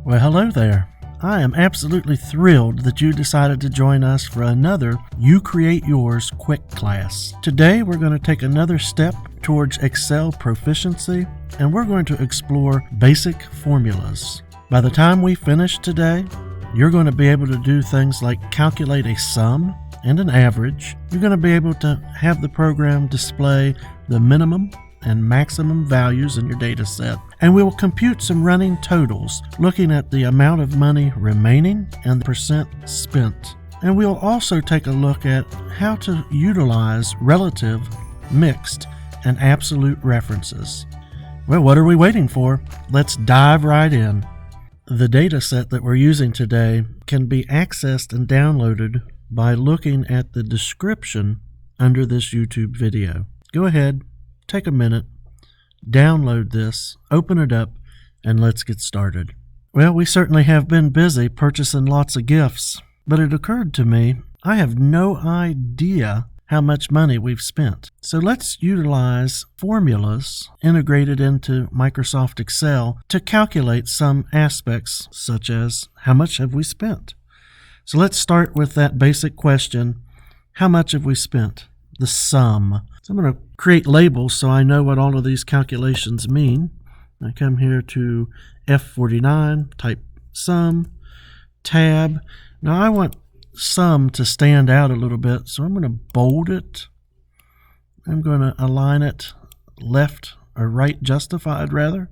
Well, hello there. I am absolutely thrilled that you decided to join us for another You Create Yours quick class. Today we're going to take another step towards Excel proficiency, and we're going to explore basic formulas. By the time we finish today, you're going to be able to do things like calculate a sum and an average. You're going to be able to have the program display the minimum and maximum values in your data set. And we will compute some running totals, looking at the amount of money remaining and the percent spent. And we'll also take a look at how to utilize relative, mixed, and absolute references. Well, what are we waiting for? Let's dive right in. The data set that we're using today can be accessed and downloaded by looking at the description under this YouTube video. Go ahead, take a minute, download this, open it up, and let's get started. Well, we certainly have been busy purchasing lots of gifts, but it occurred to me I have no idea how much money we've spent. So let's utilize formulas integrated into Microsoft Excel to calculate some aspects, such as how much have we spent? So let's start with that basic question, how much have we spent? The sum. So I'm going to create labels so I know what all of these calculations mean. I come here to F49, type sum, tab. Now I want sum to stand out a little bit, so I'm going to bold it. I'm going to align it left or right justified rather.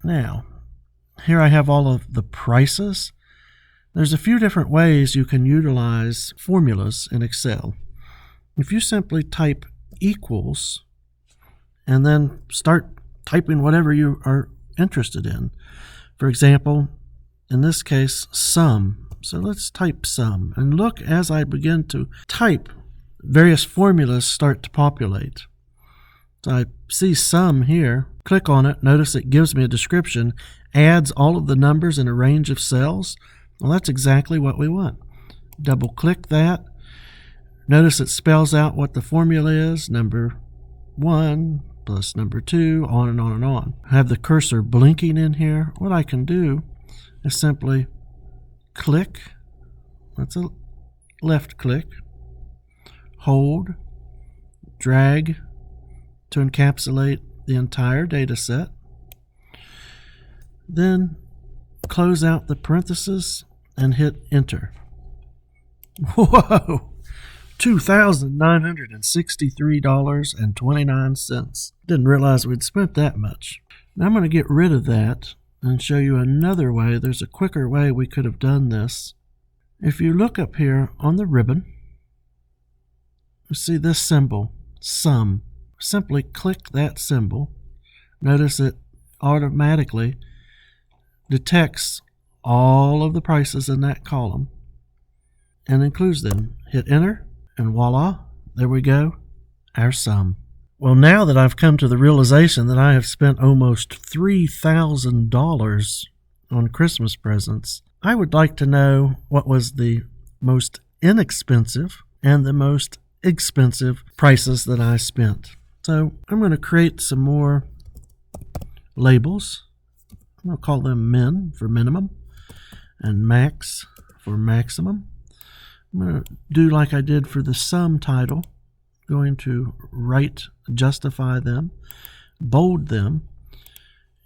Now, here I have all of the prices. There's a few different ways you can utilize formulas in Excel. If you simply type equals and then start typing whatever you are interested in. For example, in this case, sum. So let's type sum. And look, as I begin to type, various formulas start to populate. So I see sum here. Click on it. Notice it gives me a description, adds all of the numbers in a range of cells. Well, that's exactly what we want. Double click that. Notice it spells out what the formula is, number 1 plus number 2, on and on and on. I have the cursor blinking in here. What I can do is simply click, that's a left click, hold, drag to encapsulate the entire data set, then close out the parentheses and hit enter. Whoa! $2,963.29. Didn't realize we'd spent that much. Now I'm going to get rid of that and show you another way. There's a quicker way we could have done this. If you look up here on the ribbon, you see this symbol, sum. Simply click that symbol. Notice it automatically detects all of the prices in that column and includes them. Hit enter. And voila, there we go, our sum. Well, now that I've come to the realization that I have spent almost $3,000 on Christmas presents, I would like to know what was the most inexpensive and the most expensive prices that I spent. So I'm going to create some more labels. I'm going to call them min for minimum and max for maximum. I'm going to do like I did for the sum title, going to right justify them, bold them,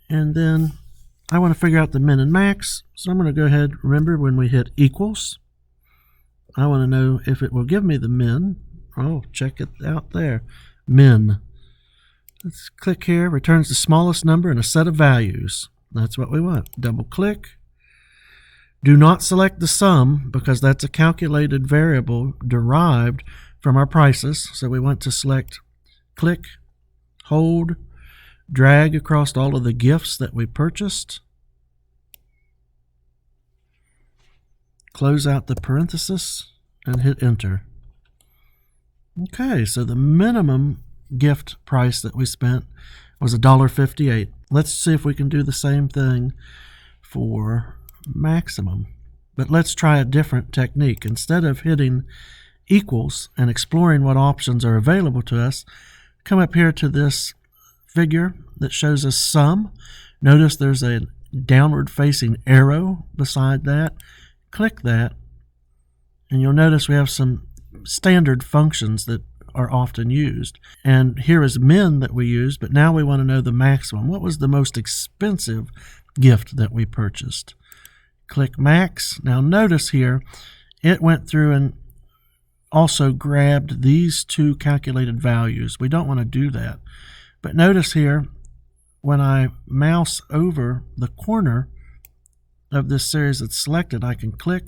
and then I want to figure out the min and max, so I'm going to go ahead, remember when we hit equals, I want to know if it will give me the min. Oh, check it out there, min. Let's click here, returns the smallest number in a set of values. That's what we want. Double click. Do not select the sum because that's a calculated variable derived from our prices. So we want to select click, hold, drag across all of the gifts that we purchased. Close out the parenthesis and hit enter. Okay, so the minimum gift price that we spent was $1.58. Let's see if we can do the same thing for maximum. But let's try a different technique. Instead of hitting equals and exploring what options are available to us, come up here to this figure that shows us sum. Notice there's an downward facing arrow beside that. Click that, and you'll notice we have some standard functions that are often used. And here is min that we used, but now we want to know the maximum. What was the most expensive gift that we purchased? Click max. Now notice here, it went through and also grabbed these two calculated values. We don't want to do that. But notice here, when I mouse over the corner of this series that's selected, I can click,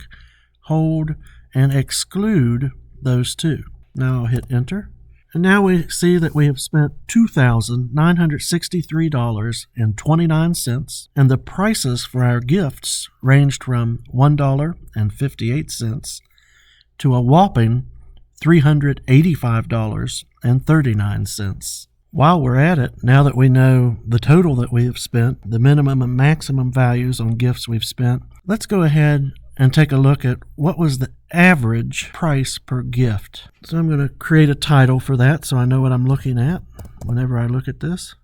hold, and exclude those two. Now I'll hit enter. And now we see that we have spent $2,963.29, and the prices for our gifts ranged from $1.58 to a whopping $385.39. While we're at it, now that we know the total that we have spent, the minimum and maximum values on gifts we've spent, let's go ahead and take a look at what was the average price per gift. So I'm going to create a title for that so I know what I'm looking at whenever I look at this.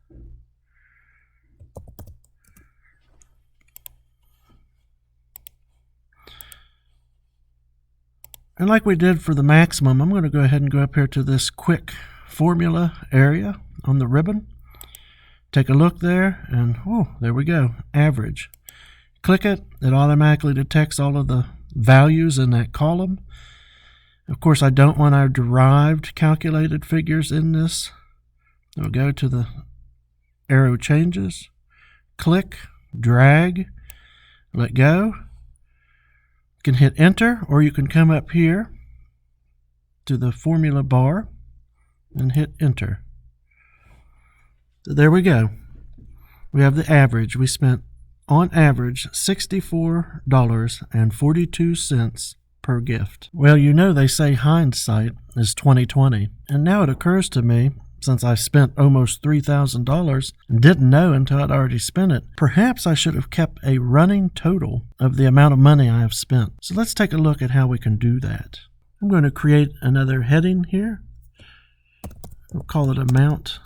And like we did for the maximum, I'm going to go ahead and go up here to this quick formula area on the ribbon. Take a look there, and there we go, average. Click it, it automatically detects all of the values in that column. Of course, I don't want our derived calculated figures in this. I'll go to the arrow changes, click, drag, let go. You can hit enter, or you can come up here to the formula bar and hit enter. So there we go. We have the average. We spent on average $64.42 per gift. Well, you know they say hindsight is 20/20, and now it occurs to me, since I spent almost $3,000 and didn't know until I'd already spent it, perhaps I should have kept a running total of the amount of money I have spent. So let's take a look at how we can do that. I'm going to create another heading here. We'll call it amount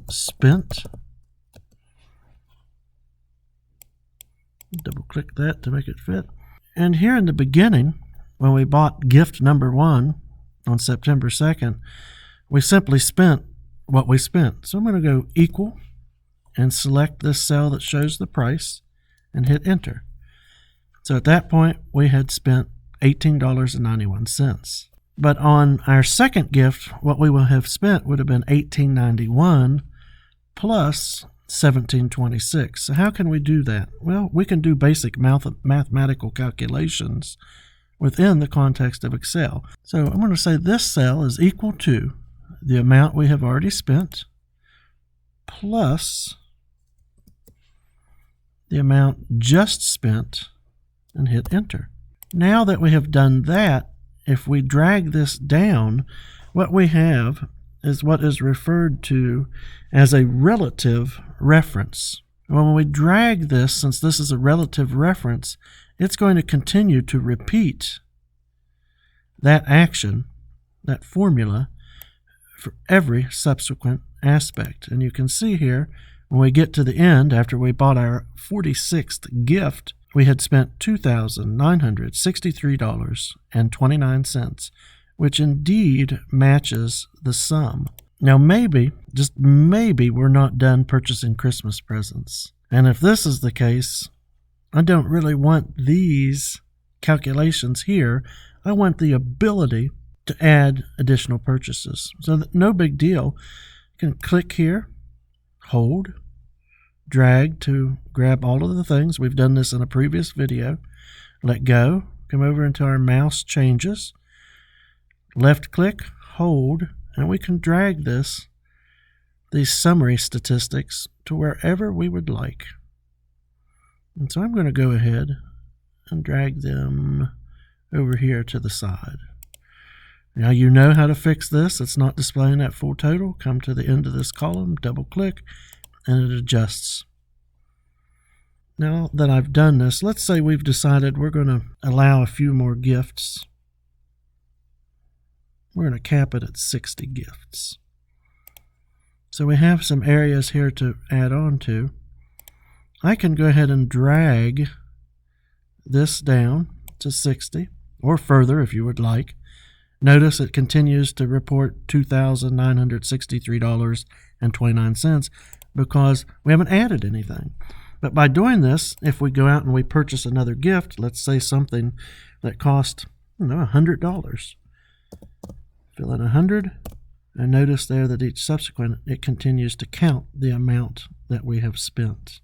spent. Double click that to make it fit. And here in the beginning, when we bought gift number 1 on September 2nd, we simply spent what we spent. So I'm going to go equal and select this cell that shows the price and hit enter. So at that point, we had spent $18.91. But on our second gift, what we will have spent would have been $18.91 plus $17.26. So how can we do that? Well, we can do basic mathematical calculations within the context of Excel. So I'm going to say this cell is equal to the amount we have already spent plus the amount just spent, and hit enter. Now that we have done that, if we drag this down, what we have is what is referred to as a relative reference. When we drag this, since this is a relative reference, it's going to continue to repeat that action, that formula, for every subsequent aspect. And you can see here, when we get to the end, after we bought our 46th gift, we had spent $2,963.29, which indeed matches the sum. Now maybe, just maybe, we're not done purchasing Christmas presents. And if this is the case, I don't really want these calculations here. I want the ability to add additional purchases. So no big deal. You can click here, hold, drag to grab all of the things. We've done this in a previous video. Let go, come over into our mouse changes, left click, hold, and we can drag these summary statistics to wherever we would like. And so I'm going to go ahead and drag them over here to the side. Now you know how to fix this. It's not displaying that full total. Come to the end of this column, double click, and it adjusts. Now that I've done this, let's say we've decided we're going to allow a few more gifts. We're going to cap it at 60 gifts. So we have some areas here to add on to. I can go ahead and drag this down to 60 or further if you would like. Notice it continues to report $2,963.29 because we haven't added anything. But by doing this, if we go out and we purchase another gift, let's say something that cost, $100. Fill in 100, and notice there that each subsequent, it continues to count the amount that we have spent.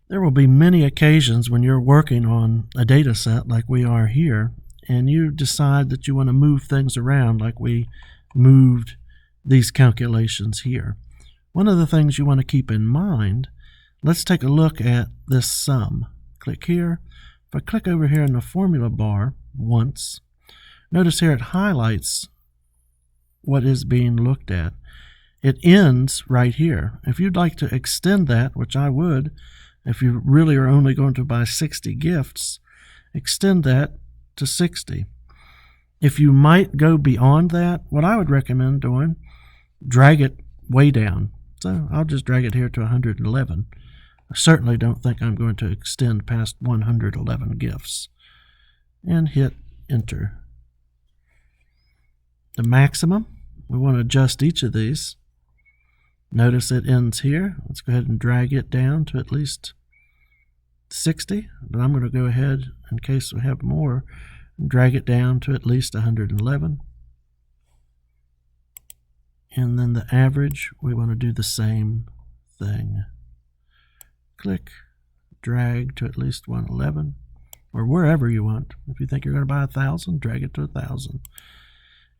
There will be many occasions when you're working on a data set like we are here, and you decide that you want to move things around like we moved these calculations here. One of the things you want to keep in mind, let's take a look at this sum. Click here. If I click over here in the formula bar once, notice here it highlights what is being looked at. It ends right here. If you'd like to extend that, which I would, if you really are only going to buy 60 gifts, extend that to 60. If you might go beyond that, what I would recommend doing, drag it way down. So I'll just drag it here to 111. I certainly don't think I'm going to extend past 111 gifts. And hit enter. The maximum, we want to adjust each of these. Notice it ends here. Let's go ahead and drag it down to at least 60, but I'm going to go ahead, in case we have more, and drag it down to at least 111. And then the average, we want to do the same thing. Click, drag to at least 111, or wherever you want. If you think you're going to buy 1,000, drag it to 1,000.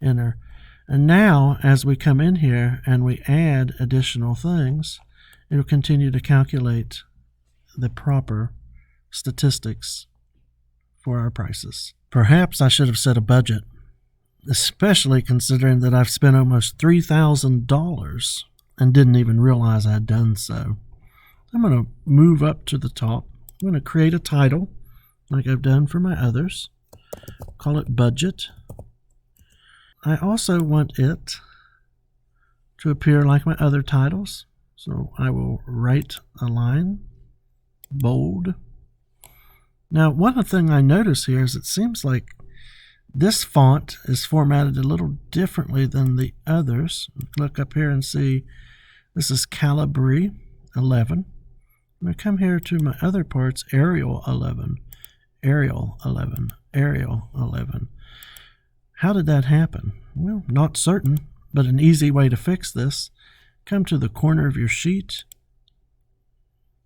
Enter. And now, as we come in here and we add additional things, it'll continue to calculate the proper statistics for our prices. Perhaps I should have set a budget, especially considering that I've spent almost $3,000 and didn't even realize I'd done so. I'm going to move up to the top. I'm going to create a title like I've done for my others. Call it budget. I also want it to appear like my other titles, so I will write a line, bold. Now, one thing I notice here is it seems like this font is formatted a little differently than the others. Look up here and see this is Calibri 11. I'm going to come here to my other parts, Arial 11, Arial 11, Arial 11. How did that happen? Well, not certain, but an easy way to fix this. Come to the corner of your sheet,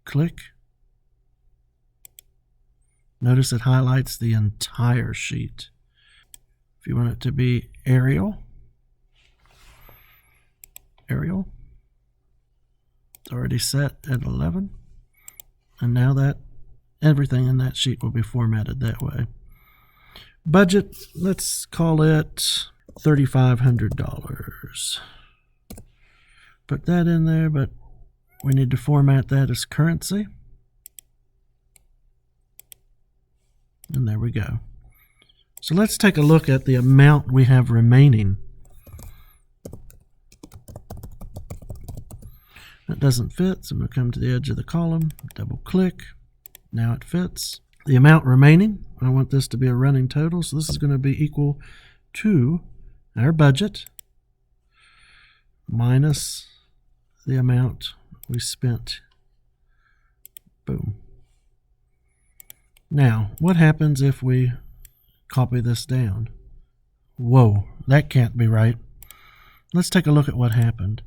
click. Notice it highlights the entire sheet. If you want it to be Arial, Arial, it's already set at 11. And now that everything in that sheet will be formatted that way. Budget, let's call it $3,500. Put that in there, but we need to format that as currency. And there we go. So let's take a look at the amount we have remaining. That doesn't fit, so I'm going to come to the edge of the column, double click. Now it fits. The amount remaining, I want this to be a running total, so this is going to be equal to our budget minus the amount we spent. Boom. Now, what happens if we copy this down? Whoa, that can't be right. Let's take a look at what happened.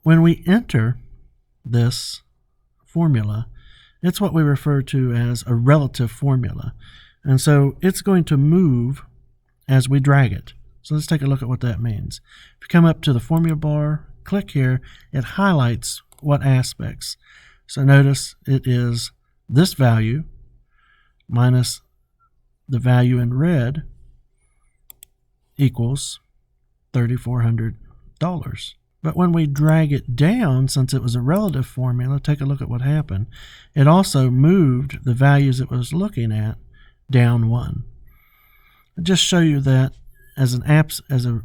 When we enter this formula, it's what we refer to as a relative formula. And so it's going to move as we drag it. So let's take a look at what that means. If you come up to the formula bar, click here, it highlights what aspects. So notice it is this value minus the value in red equals $3,400. But when we drag it down, since it was a relative formula, take a look at what happened. It also moved the values it was looking at down one. I'll just show you that as a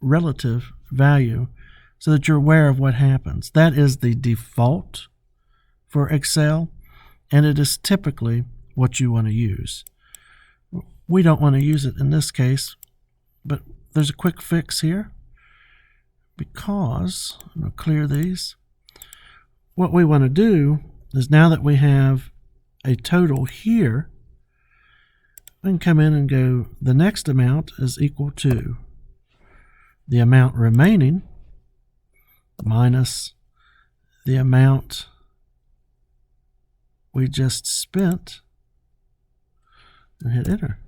relative value. so that you're aware of what happens. That is the default for Excel, and it is typically what you want to use. We don't want to use it in this case, but there's a quick fix here, because I'm going to clear these. What we want to do is, now that we have a total here, we can come in and go, the next amount is equal to the amount remaining minus the amount we just spent, and hit enter.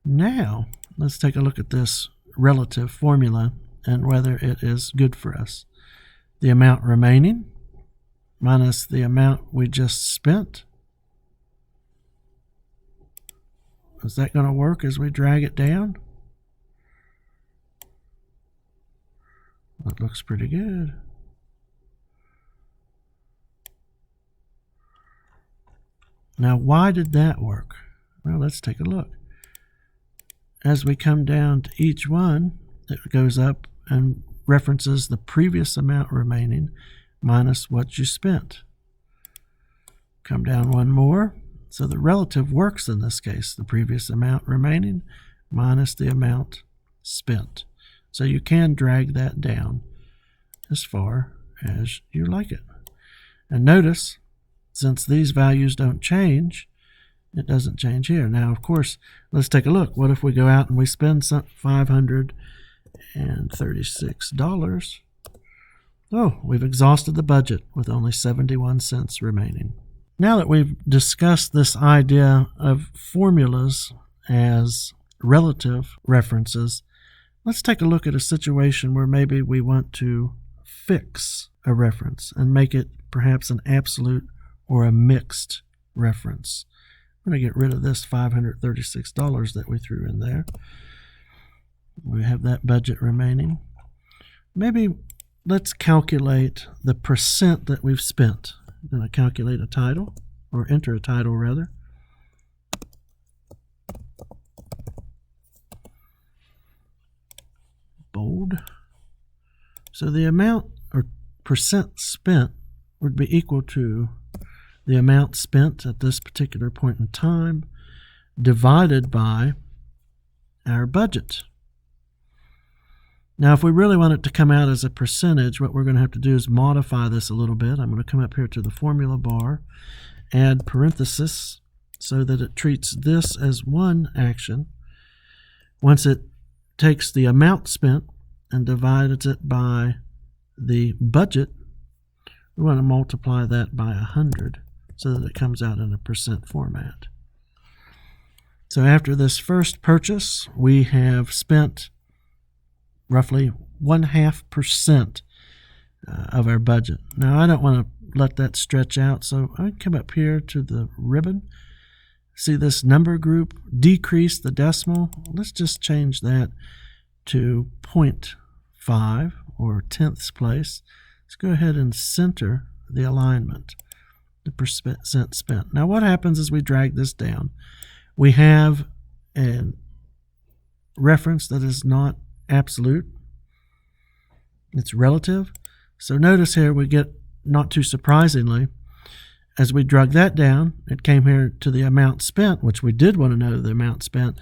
Now, let's take a look at this relative formula and whether it is good for us. The amount remaining minus the amount we just spent. Is that going to work as we drag it down? That looks pretty good. Now, why did that work? Well, let's take a look. As we come down to each one, it goes up and references the previous amount remaining minus what you spent. Come down one more. So the relative works in this case, the previous amount remaining minus the amount spent. So you can drag that down as far as you like it. And notice, since these values don't change, it doesn't change here. Now, of course, let's take a look. What if we go out and we spend $536? Oh, we've exhausted the budget with only 71 cents remaining. Now that we've discussed this idea of formulas as relative references, let's take a look at a situation where maybe we want to fix a reference and make it perhaps an absolute or a mixed reference. I'm going to get rid of this $536 that we threw in there. We have that budget remaining. Maybe let's calculate the percent that we've spent. I'm going to calculate a title, or enter a title rather. Bold. So the amount or percent spent would be equal to the amount spent at this particular point in time divided by our budget. Now, if we really want it to come out as a percentage, what we're going to have to do is modify this a little bit. I'm going to come up here to the formula bar, add parenthesis so that it treats this as one action. Once it takes the amount spent and divides it by the budget, we want to multiply that by 100 so that it comes out in a percent format. So after this first purchase, we have spent roughly 0.5% of our budget. Now, I don't want to let that stretch out, so I come up here to the ribbon. See this number group, decrease the decimal. Let's just change that to 0.5 or tenths place. Let's go ahead and center the alignment, the percent spent. Now, what happens as we drag this down? We have a reference that is not absolute. It's relative. So notice here we get, not too surprisingly, as we drug that down, it came here to the amount spent, which we did want to know the amount spent,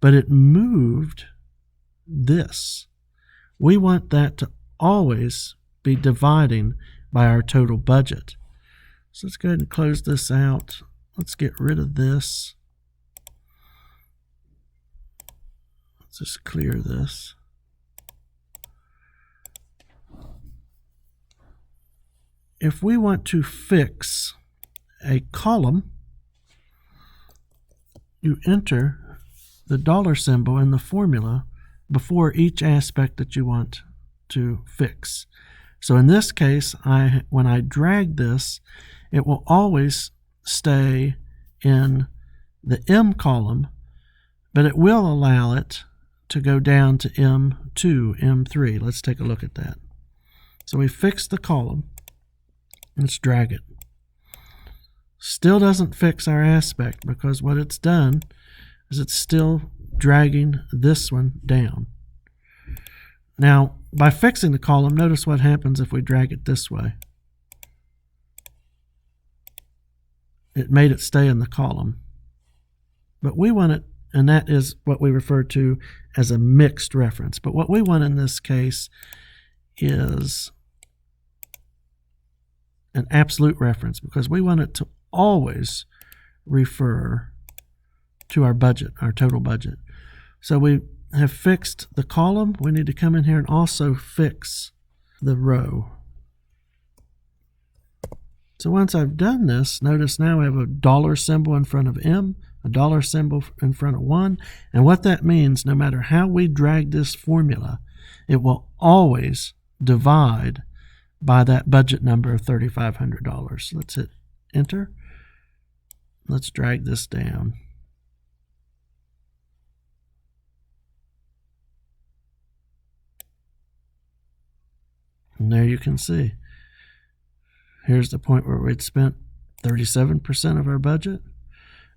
but it moved this. We want that to always be dividing by our total budget. So let's go ahead and close this out. Let's get rid of this. Let's just clear this. If we want to fix a column, you enter the dollar symbol in the formula before each aspect that you want to fix. So in this case, when I drag this, it will always stay in the M column, but it will allow it to go down to M2, M3. Let's take a look at that. So we fix the column. Let's drag it. Still doesn't fix our aspect because what it's done is it's still dragging this one down. Now, by fixing the column, notice what happens if we drag it this way. It made it stay in the column. But we want it, and that is what we refer to as a mixed reference. But what we want in this case is an absolute reference, because we want it to always refer to our budget, our total budget. So we have fixed the column. We need to come in here and also fix the row. So once I've done this, notice now we have a dollar symbol in front of M, a dollar symbol in front of 1, and what that means, no matter how we drag this formula, it will always divide by that budget number of $3,500. Let's hit enter. Let's drag this down. And there you can see. Here's the point where we'd spent 37% of our budget.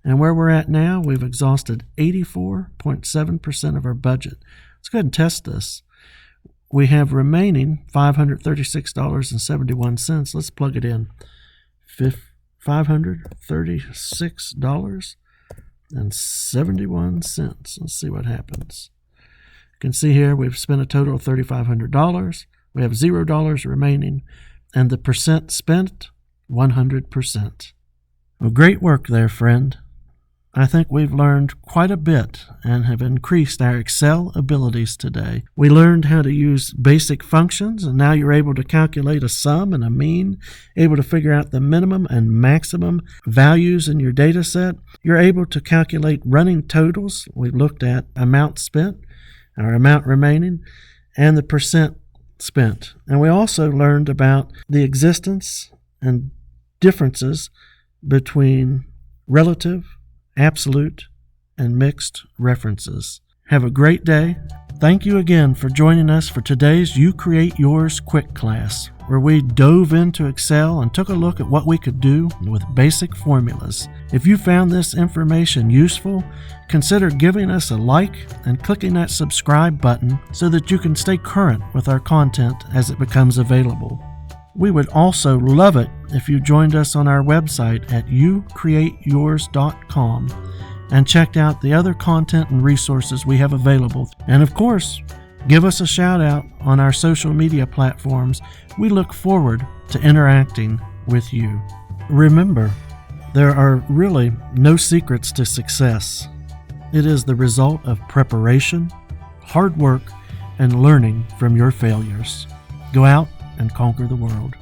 And where we're at now, we've exhausted 84.7% of our budget. Let's go ahead and test this. We have remaining $536.71. Let's plug it in. $536.71. Let's see what happens. You can see here we've spent a total of $3,500. We have $0 remaining, and the percent spent, 100%. Well, great work there, friend. I think we've learned quite a bit and have increased our Excel abilities today. We learned how to use basic functions, and now you're able to calculate a sum and a mean, able to figure out the minimum and maximum values in your data set. You're able to calculate running totals. We've looked at amount spent, our amount remaining, and the percent spent. And we also learned about the existence and differences between relative, absolute, and mixed references. Have a great day. Thank you again for joining us for today's You Create Yours quick class, where we dove into Excel and took a look at what we could do with basic formulas. If you found this information useful, consider giving us a like and clicking that subscribe button so that you can stay current with our content as it becomes available. We would also love it if you joined us on our website at youcreateyours.com and checked out the other content and resources we have available. And of course, give us a shout out on our social media platforms. We look forward to interacting with you. Remember, there are really no secrets to success. It is the result of preparation, hard work, and learning from your failures. Go out and conquer the world.